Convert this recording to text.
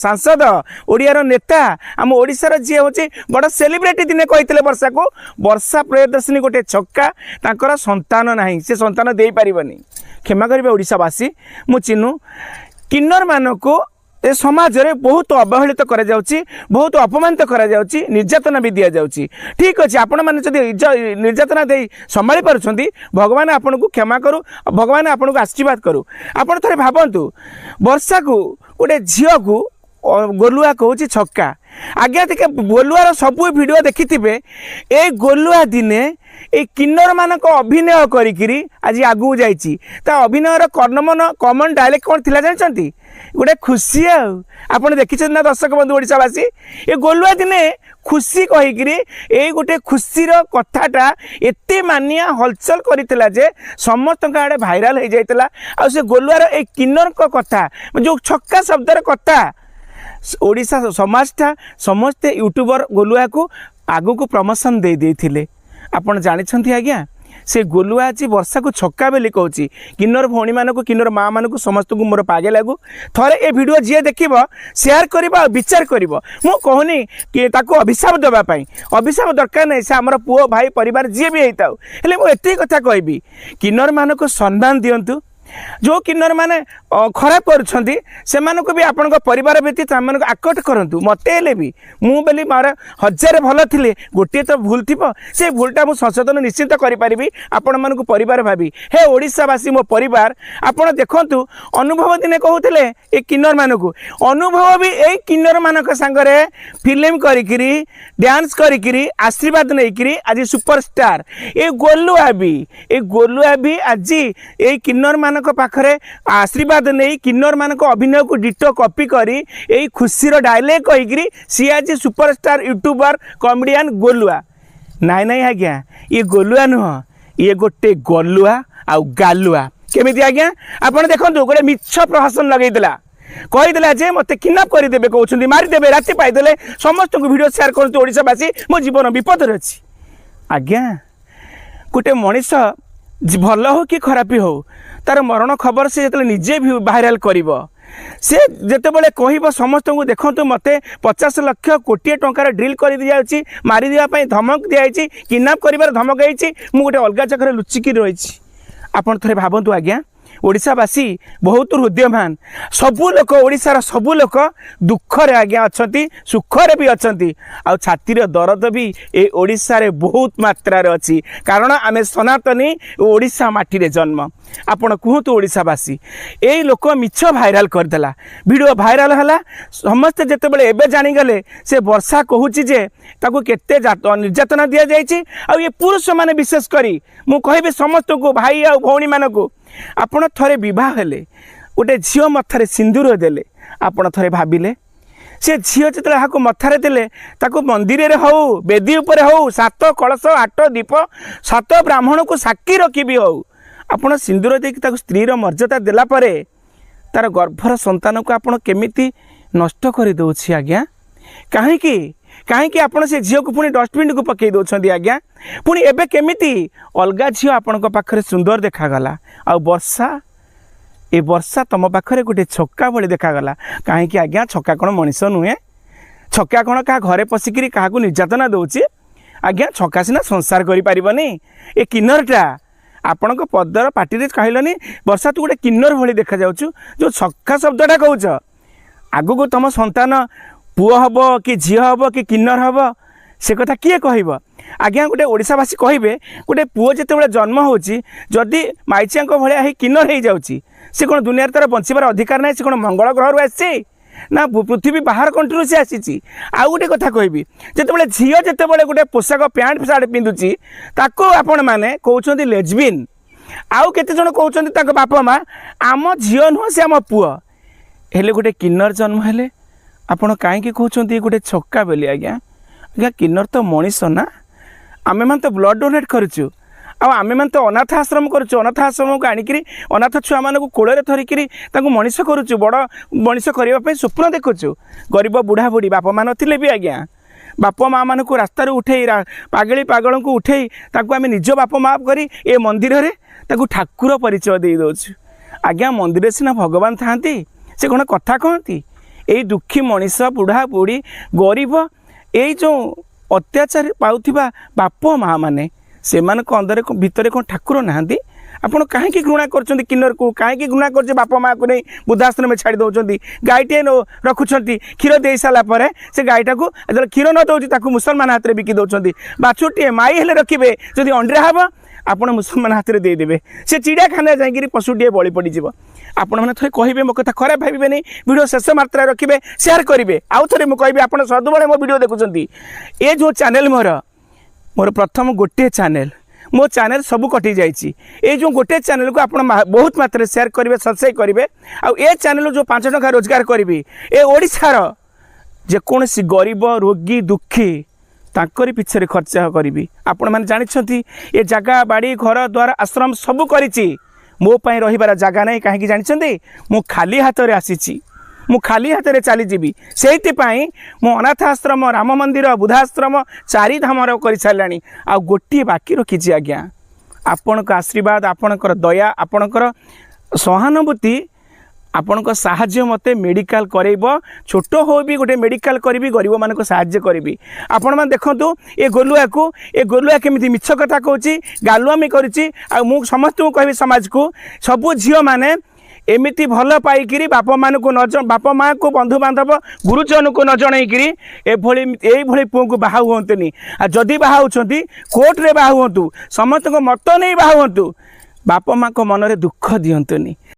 सांसद ओडियार नेता आम ओडिशार जी हूँ बड़ सेलिब्रिटी दिने कही वर्षा को वर्षा प्रियदर्शिनी गोटे छक्का तांकर संतान नहीं से संतान दे पारिबनी क्षमा करेंगे ओडिशावासी मु चिन्हू किन्नर मानक ए समाज रे बहुत अवहेलित करा जाउची बहुत अपमानित करा जाउची निर्यातना भी दिया जाउची ठीक अच्छे आपण मैंने जदि निर्यातना दे संभाली पारुछंती भगवान आपन को क्षमा करू भगवान आपन को आशीर्वाद करू आपण थरे भाबंतु वर्षा को गोटे झियो को गोलुआ कहूँ छक्का आज्ञा देखिए गोलुआर सब वीडियो देखिथिबे ए गोलुआ दिने ए किन्नर मानक अभिनय करिकिरी आज आगू जाइछि ता अभिनयर कॉमन डायलॉग कौन थिला जानछंती गोटे खुशी आपन देखिछन ना दर्शक बंधु ओडिशावासी ए गोलुआ दिने खुशी कहिकिरी ए गोटे खुशीर कथाटा एते मानिया हलचल करितला जे समस्त आड़े भाइराल हो जाइतला आ से गोलुआर ए किन्नर को कथा जो छक्का शब्दर कथा ओडिशा समाजटा समस्ते यूट्यूबर गोलुआ को आगु को प्रमोशन दे देथिले आपन जानिछंती आज्ञा से गोलुआ आज वर्षा को छक्का बेली कहूँ किन्नर भौणी मान किन्नर माँ मान समस्त को मोर पागे लागू थरे ए वीडियो जी देख शेयर कर विचार कर मु कहूनी कि अभिशाप देवाई अभिशाप दरकार नहीं से आमर पुओ भाई परिवार जी भी होता है मुझे कथा कहबी किन्नर मान को सम्मान दिंतु जो किन्नर माने खराब करुछंती सेमानक भी आपण परिवार व्यतीत आकट करंतु मते हेले भी मु बेली मार हजार भल थिले गोटे तो भूल थिबो से भूलटा मु संशोधन निश्चित करि परिबी आपण मानक परिवार भाबी हे ओडिशावासी मो परिवार आपण देखंतु अनुभव दिने कहउतले ए किन्नर मानक अनुभव भी ए किन्नर मानक संगरे फिल्म करिकिरी डांस करिकिरी आशीर्वाद नैकिरी आज सुपरस्टार ए गोलुआ भी आज ए किन्नर मान पाखरे आशीर्वाद नहीं किन्नर मान अभिनय को डिटो कॉपी करी यही खुशीर डायलॉग कहीकि सी आज सुपरस्टार यूट्यूबर कॉमेडियन गोलुआ नाई नाई आज्ञा ये गोलुआ नुह ये गोटे गोलुआ आउ गालुआ केमिति आज्ञा आपण देखंतु गोटे मिछ प्रहसन लगेइतला कहीदेला जे मते किडनैप करदेवे कहते मारिदेवे राति पाइदेले समस्त को वीडियो शेयर करते ओडिशावासी मो जीवन विपद अच्छी आज्ञा गोटे मनीष भल हो कि खरापी हो तार मरण खबर से जो निजे भी भाइराल कर से जितेबाला कह समस्त को देखो मते 50 लाख कोटी टंकार ड्रिल कर दी जाए मारी देवाई धमक दिखाई किडनैप कर धमक आई मुझे अलग जगह लुचिकी रही आपड़ थे भावतु आज्ञा ओडिशावासी बहुत हृदयमान सबू लोक ओडिशार सबू लोक दुखरे आज्ञा अच्छा सुखरे भी अच्छा आ छातीर दर्द भी ए ओडिशारे बहुत मात्रा अच्छी कारण आमे सनातनी ओडिशा माटी जन्म आपण कहतु ओडिशावासी यही लोक मिछ भाइराल करदेला वीडियो भाइराल है समस्ते जितेबाला एवं जानीगले से वर्षा कहूँ जे ताकू केते निर्यातना दि जाए ये पुरुष मैंने विशेषकर मुझे समस्त को भाई आ भौणी मानक आपण थरे विवाह हेले गोटे झील मथारे सिंदूर देले आपण थरे भाविले से झील जो मथारे देले ताको मंदिर रे हो बेदी उपरे हो 7 कलश 8 दीप 7 ब्राह्मण को साक्षी रखी भी हो आपण सिंदूर देकी स्त्रीर मर्यादा देला परे तार गर्भर संतान को आपण केमिति नष्ट कर दउछि आज्ञा कहीं आपण से झील को पुणी डस्टबिन को पकई दौरान आज्ञा पुणी एबे केमिति अलगा झील आपण पाखरे सुंदर देखागला आ वर्षा तुम पाखरे गोटे छक्का भली देखागला कहीं आज्ञा छक्का कौन मनीष नुहे छक्का कौन क्या घरे पशिकी क्या निर्यातना दौची आज्ञा छक्का सिना संसार करें ए किन्नरटा आपण पदर पार्टी कहलनी वर्षा तू गोटे किन्नर भली देखा जाऊँ जो छक्का शब्दटा कहूच आगु को तुम संतान पुओ हम कि झी हम कि किन्नर हम से कथा किए कह आज्ञा गोटे ओडिशावासी कहे गोटे पुओ जिते जन्म होची जदि माइचिया भाया ही किन्नर हो जाऊँगी से कौन दुनिया तार बचार अधिकार ना से कौन मंगल ग्रह आसी ना पृथ्वी बाहर कंट्री से आसी आउ गोटे कथा कहबी जिते झील जिते गोटे पोशाक पैंट सार्ट पिंधुची ताको आपण मैंने कहते लेजबिन आउ केते जन कहते बापा माँ आम झील नुह से आम पुओ हेले गोटे किन्नर जन्म हेले आपण कहीं कहते गोटे छक्का बोली आज्ञा आज्ञा किन्नर तो मनीष ना आमे मान तो ब्लड डोनेट करूँ आमे मान तो अनाथ आश्रम करूँ अनाथ आश्रम को आणिक अनाथ छुआ मान कोड़े धरिकी मनीष करुँ बड़ मनीष करने स्वप्न देखुचु गरीब बुढ़ा बुढ़ी बापा माँ नी भी आज्ञा बापा माँ मान को रास्तार उठे पागली पागल को उठे आम निज बापा माँ कर ए मंदिर में ठाकुर परिचय दे दौचु आज्ञा मंदिर सिना भगवान था से कौन कथा कहती এই ଦୁଃଖୀ ମଣିଷ ବୁଢ଼ା ବୁଢ଼ୀ ଗରିବ ଏଇ ଯେଉଁ ଅତ୍ୟାଚାର ପାଉଥିବା ବାପ ମା ମାନେ ସେମାନଙ୍କ ଅନ୍ଦରରେ ଭିତରେ କ'ଣ ଠାକୁର ନାହାନ୍ତି? ଆପଣ କାହିଁକି ଘୃଣା କରୁଛନ୍ତି କିନ୍ନରକୁ? କାହିଁକି ଘୃଣା କରୁଛନ୍ତି ବାପା ମାଆକୁ ନେଇ ବୃଦ୍ଧାଶ୍ରମରେ ଛାଡ଼ି ଦେଉଛନ୍ତି? ଗାଈଟିଏ ରଖୁଛନ୍ତି, କ୍ଷୀର ଦେଇ ସାରିଲା ପରେ ସେ ଗାଈଟାକୁ ଯେତେବେଳେ କ୍ଷୀର ନ ଦେଉଛି ତାକୁ ମୁସଲମାନ ହାତରେ ବିକି ଦେଉଛନ୍ତି। ବାଛୁଟିଏ ମାଇ ହେଲେ ରଖିବେ, ଯଦି ଅଣ୍ଡିରା ହେବ ଆପଣ ମୁସଲମାନ ହାତରେ ଦେଇଦେବେ। ସେ ଚିଡ଼ିଆଖାନାରେ ଯାଇକିରି ପଶୁଟିଏ ବଳି ପଡ଼ିଯିବ। ଆପଣମାନେ ଥରେ କହିବେ, ମୋ କଥା ଖରାପ ଭାବିବେନି, ଭିଡ଼ିଓ ଶେଷ ମାତ୍ରାରେ ରଖିବେ, ସେୟାର କରିବେ। ଆଉ ଥରେ ମୁଁ କହିବି, ଆପଣ ସବୁବେଳେ ମୋ ଭିଡ଼ିଓ ଦେଖୁଛନ୍ତି, ଏ ଯେଉଁ ଚ୍ୟାନେଲ୍ ମୋର ପ୍ରଥମ ଗୋଟିଏ ଚ୍ୟାନେଲ୍, ମୋ ଚ୍ୟାନେଲ୍ ସବୁ କଟି ଯାଇଛି। এই ଯେଉଁ ଗୋଟିଏ ଚ୍ୟାନେଲ୍କୁ ଆପଣ ବହୁତ ମାତ୍ରାରେ ସେୟାର କରିବେ, ସବସ୍କ୍ରାଇବ୍ କରିବେ। ଆଉ ଏ ଚ୍ୟାନେଲ୍ରୁ ଯେଉଁ 5 ଟଙ୍କା ରୋଜଗାର କରିବି, ଏ ଓଡ଼ିଶାର ଯେକୌଣସି ଗରିବ ରୋଗୀ ଦୁଃଖୀ ତାଙ୍କରି ପିଛରେ ଖର୍ଚ୍ଚ କରିବି। ଆପଣମାନେ ଜାଣିଛନ୍ତି ଏ ଜାଗା ବାଡ଼ି ଘର ଦ୍ୱାର ଆଶ୍ରମ ସବୁ କରିଛି, ମୋ ପାଇଁ ରହିବାର ଜାଗା ନାହିଁ। କାହିଁକି ଜାଣିଛନ୍ତି? ମୁଁ ଖାଲି ହାତରେ ଆସିଛି, ମୁଁ ଖାଲି ହାତରେ ଚାଲିଯିବି। ସେଇଥିପାଇଁ ମୁଁ ଅନାଥ ଆଶ୍ରମ, ରାମ ମନ୍ଦିର, ବୃଦ୍ଧାଶ୍ରମ 4 ଧାମର କରିସାରିଲାଣି। ଆଉ ଗୋଟିଏ ବାକି ରଖିଛି ଆଜ୍ଞା, ଆପଣଙ୍କ ଆଶୀର୍ବାଦ, ଆପଣଙ୍କର ଦୟା, ଆପଣଙ୍କର ସହାନୁଭୂତି, ଆପଣଙ୍କ ସାହାଯ୍ୟ ମୋତେ ମେଡ଼ିକାଲ କରେଇବ। ଛୋଟ ହଉ ବି ଗୋଟେ ମେଡ଼ିକାଲ କରିବି, ଗରିବମାନଙ୍କୁ ସାହାଯ୍ୟ କରିବି। ଆପଣମାନେ ଦେଖନ୍ତୁ ଏ ଗୋଲୁଆ କେମିତି ମିଛ କଥା କହୁଛି, ଗାଲୁଆମି କରୁଛି। ଆଉ ମୁଁ ସମସ୍ତଙ୍କୁ କହିବି, ସମାଜକୁ, ସବୁ ଝିଅମାନେ ଏମିତି ଭଲ ପାଇକିରି ବାପା ମାଆଙ୍କୁ, ବନ୍ଧୁବାନ୍ଧବ, ଗୁରୁଜନଙ୍କୁ ନ ଜଣେଇକିରି ଏଇଭଳି ପୁଅକୁ ବାହା ହୁଅନ୍ତୁନି। ଆଉ ଯଦି ବାହା ହେଉଛନ୍ତି କୋର୍ଟରେ ବାହା ହୁଅନ୍ତୁ, ସମସ୍ତଙ୍କ ମତ ନେଇ ବାହା ହୁଅନ୍ତୁ, ବାପା ମାଆଙ୍କ ମନରେ ଦୁଃଖ ଦିଅନ୍ତୁନି।